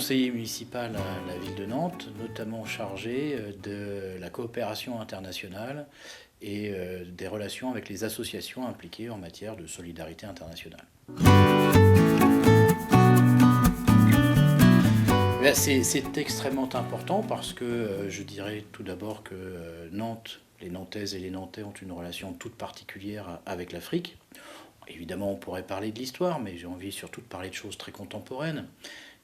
conseiller municipal à la ville de Nantes, notamment chargé de la coopération internationale et des relations avec les associations impliquées en matière de solidarité internationale. C'est extrêmement important parce que je dirais tout d'abord que Nantes, les Nantaises et les Nantais ont une relation toute particulière avec l'Afrique. Évidemment, on pourrait parler de l'histoire, mais j'ai envie surtout de parler de choses très contemporaines.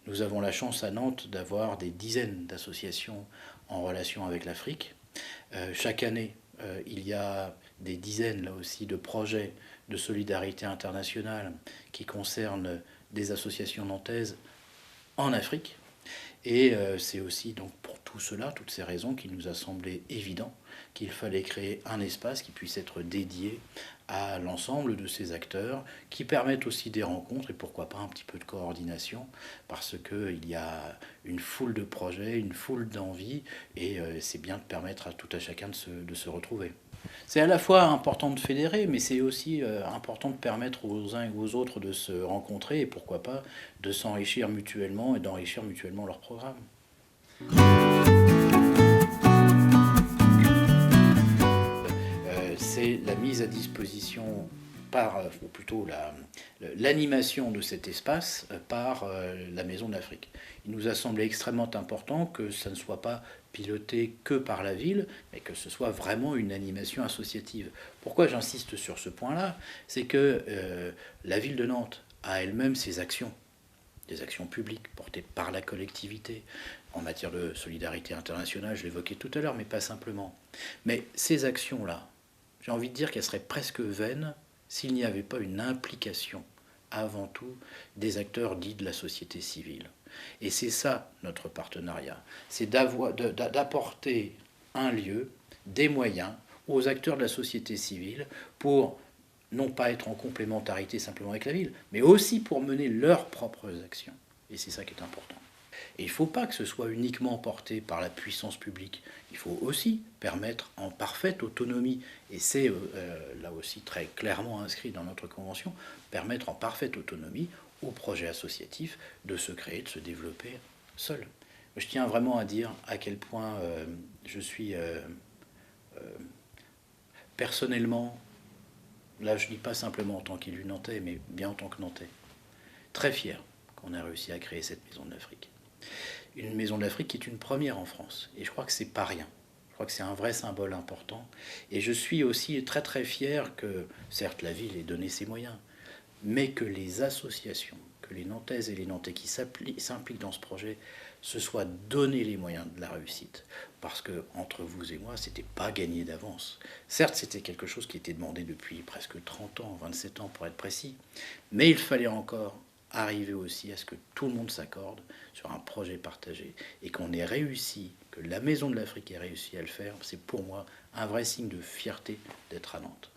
Nous avons la chance à Nantes d'avoir des dizaines d'associations en relation avec l'Afrique. Chaque année, il y a des dizaines, là aussi, de projets de solidarité internationale qui concernent des associations nantaises en Afrique. Et c'est aussi donc pour tout cela, toutes ces raisons, qu'il nous a semblé évident qu'il fallait créer un espace qui puisse être dédié à l'ensemble de ces acteurs, qui permettent aussi des rencontres et pourquoi pas un petit peu de coordination, parce qu'il y a une foule de projets, une foule d'envies, et c'est bien de permettre à tout à chacun de se retrouver. C'est à la fois important de fédérer, mais c'est aussi important de permettre aux uns et aux autres de se rencontrer et pourquoi pas de s'enrichir mutuellement et d'enrichir mutuellement leur programme. C'est la mise à disposition ou plutôt l'animation de cet espace par la Maison de l'Afrique. Il nous a semblé extrêmement important que ça ne soit pas piloté que par la ville, mais que ce soit vraiment une animation associative. Pourquoi j'insiste sur ce point-là? C'est que la ville de Nantes a elle-même ses actions, des actions publiques portées par la collectivité en matière de solidarité internationale, je l'évoquais tout à l'heure, mais pas simplement. Mais ces actions-là, j'ai envie de dire qu'elles seraient presque vaines s'il n'y avait pas une implication, avant tout, des acteurs dits de la société civile. Et c'est ça notre partenariat, c'est d'apporter un lieu, des moyens aux acteurs de la société civile pour non pas être en complémentarité simplement avec la ville, mais aussi pour mener leurs propres actions. Et c'est ça qui est important. Et il ne faut pas que ce soit uniquement porté par la puissance publique. Il faut aussi permettre en parfaite autonomie, et c'est là aussi très clairement inscrit dans notre convention, permettre en parfaite autonomie aux projets associatifs de se créer, de se développer seuls. Je tiens vraiment à dire à quel point je suis personnellement, là je ne dis pas simplement en tant qu'élu nantais, mais bien en tant que nantais, très fier qu'on ait réussi à créer cette Maison de l'Afrique. Une Maison de l'Afrique qui est une première en France, et je crois que c'est pas rien. Je crois que c'est un vrai symbole important, et je suis aussi très très fier que, certes la ville ait donné ses moyens, mais que les associations, que les Nantaises et les Nantais qui s'impliquent dans ce projet se soient donné les moyens de la réussite. Parce que, entre vous et moi, c'était pas gagné d'avance. Certes, c'était quelque chose qui était demandé depuis presque 30 ans, 27 ans pour être précis, mais il fallait encore arriver aussi à ce que tout le monde s'accorde sur un projet partagé et qu'on ait réussi, que la Maison de l'Afrique ait réussi à le faire. C'est pour moi un vrai signe de fierté d'être à Nantes.